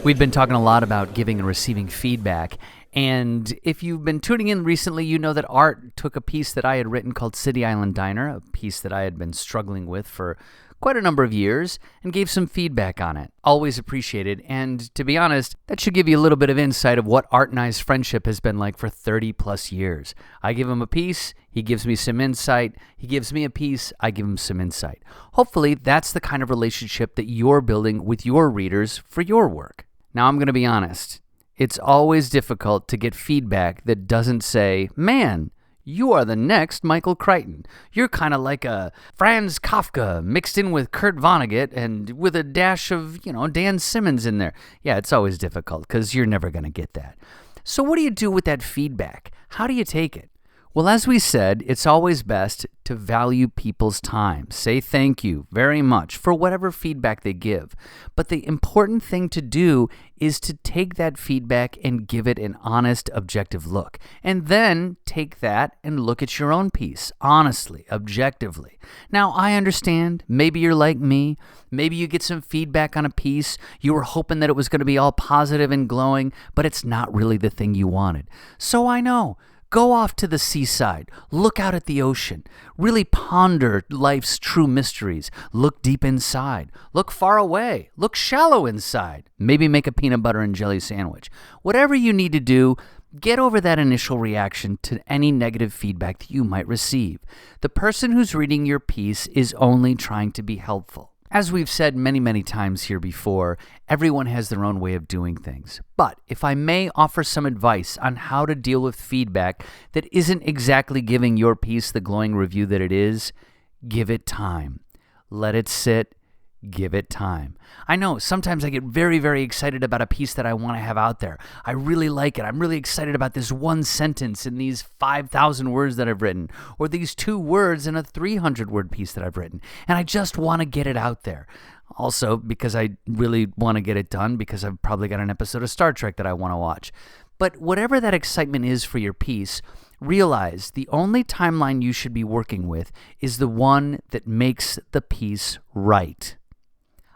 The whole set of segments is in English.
We've been talking a lot about giving and receiving feedback, and if you've been tuning in recently, you know that Art took a piece that I had written called City Island Diner, a piece that I had been struggling with for quite a number of years, and gave some feedback on it. Always appreciated, and to be honest, that should give you a little bit of insight of what Art and I's friendship has been like for 30 plus years. I give him a piece, he gives me some insight, he gives me a piece, I give him some insight. Hopefully, that's the kind of relationship that you're building with your readers for your work. Now, I'm going to be honest. It's always difficult to get feedback that doesn't say, man, you are the next Michael Crichton. You're kind of like a Franz Kafka mixed in with Kurt Vonnegut and with a dash of, Dan Simmons in there. Yeah, it's always difficult because you're never going to get that. So what do you do with that feedback? How do you take it? Well, as we said, it's always best to value people's time. Say thank you very much for whatever feedback they give. But the important thing to do is to take that feedback and give it an honest, objective look. And then take that and look at your own piece, honestly, objectively. Now, I understand. Maybe you're like me. Maybe you get some feedback on a piece. You were hoping that it was going to be all positive and glowing, but it's not really the thing you wanted. So I know. Go off to the seaside, look out at the ocean, really ponder life's true mysteries, look deep inside, look far away, look shallow inside, maybe make a peanut butter and jelly sandwich. Whatever you need to do, get over that initial reaction to any negative feedback that you might receive. The person who's reading your piece is only trying to be helpful. As we've said many, many times here before, everyone has their own way of doing things. But if I may offer some advice on how to deal with feedback that isn't exactly giving your piece the glowing review that it is, give it time. Let it sit. Give it time. I know sometimes I get very, very excited about a piece that I want to have out there. I really like it. I'm really excited about this one sentence in these 5,000 words that I've written, or these 2 words in a 300-word piece that I've written, and I just want to get it out there. Also, because I really want to get it done, because I've probably got an episode of Star Trek that I want to watch. But whatever that excitement is for your piece, realize the only timeline you should be working with is the one that makes the piece right.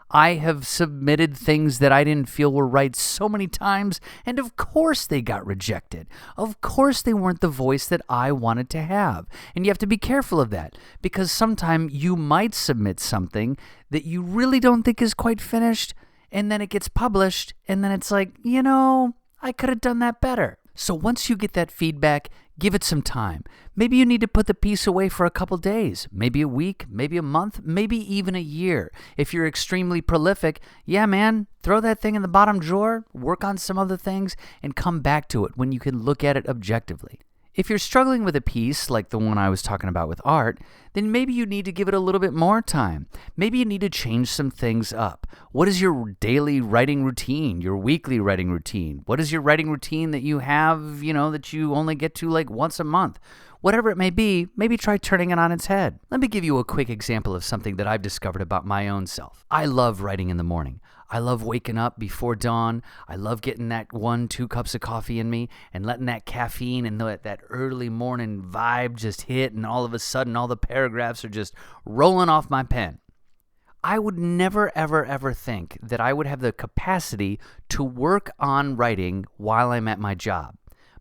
I have submitted things that I didn't feel were right so many times, and of course they got rejected. Of course they weren't the voice that I wanted to have. And you have to be careful of that, because sometimes you might submit something that you really don't think is quite finished, and then it gets published, and then it's like, I could have done that better. So once you get that feedback, give it some time. Maybe you need to put the piece away for a couple days, maybe a week, maybe a month, maybe even a year. If you're extremely prolific, yeah, man, throw that thing in the bottom drawer, work on some other things, and come back to it when you can look at it objectively. If you're struggling with a piece like the one I was talking about with Art, then maybe you need to give it a little bit more time. Maybe you need to change some things up. What is your daily writing routine, your weekly writing routine? What is your writing routine that you have, that you only get to like once a month? Whatever it may be, maybe try turning it on its head. Let me give you a quick example of something that I've discovered about my own self. I love writing in the morning. I love waking up before dawn. I love getting that 1-2 cups of coffee in me and letting that caffeine and that early morning vibe just hit, and all of a sudden all the paragraphs are just rolling off my pen. I would never, ever, ever think that I would have the capacity to work on writing while I'm at my job.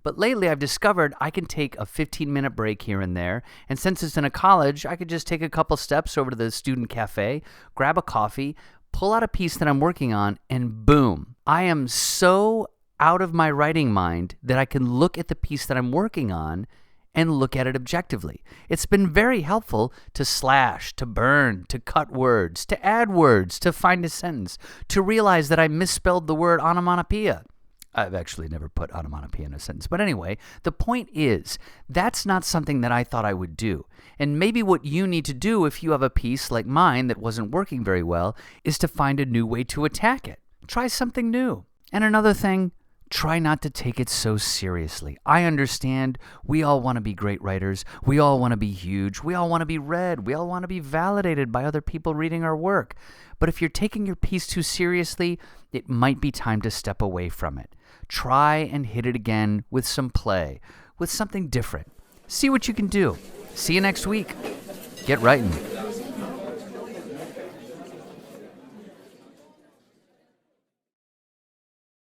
But lately I've discovered I can take a 15-minute break here and there, and since it's in a college, I could just take a couple steps over to the student cafe, grab a coffee, pull out a piece that I'm working on, and boom. I am so out of my writing mind that I can look at the piece that I'm working on and look at it objectively. It's been very helpful to slash, to burn, to cut words, to add words, to find a sentence, to realize that I misspelled the word onomatopoeia. I've actually never put onomatopoeia in a sentence. But anyway, the point is, that's not something that I thought I would do. And maybe what you need to do if you have a piece like mine that wasn't working very well is to find a new way to attack it. Try something new. And another thing, try not to take it so seriously. I understand we all want to be great writers. We all want to be huge. We all want to be read. We all want to be validated by other people reading our work. But if you're taking your piece too seriously, it might be time to step away from it. Try and hit it again with some play, with something different. See what you can do. See you next week. Get writing.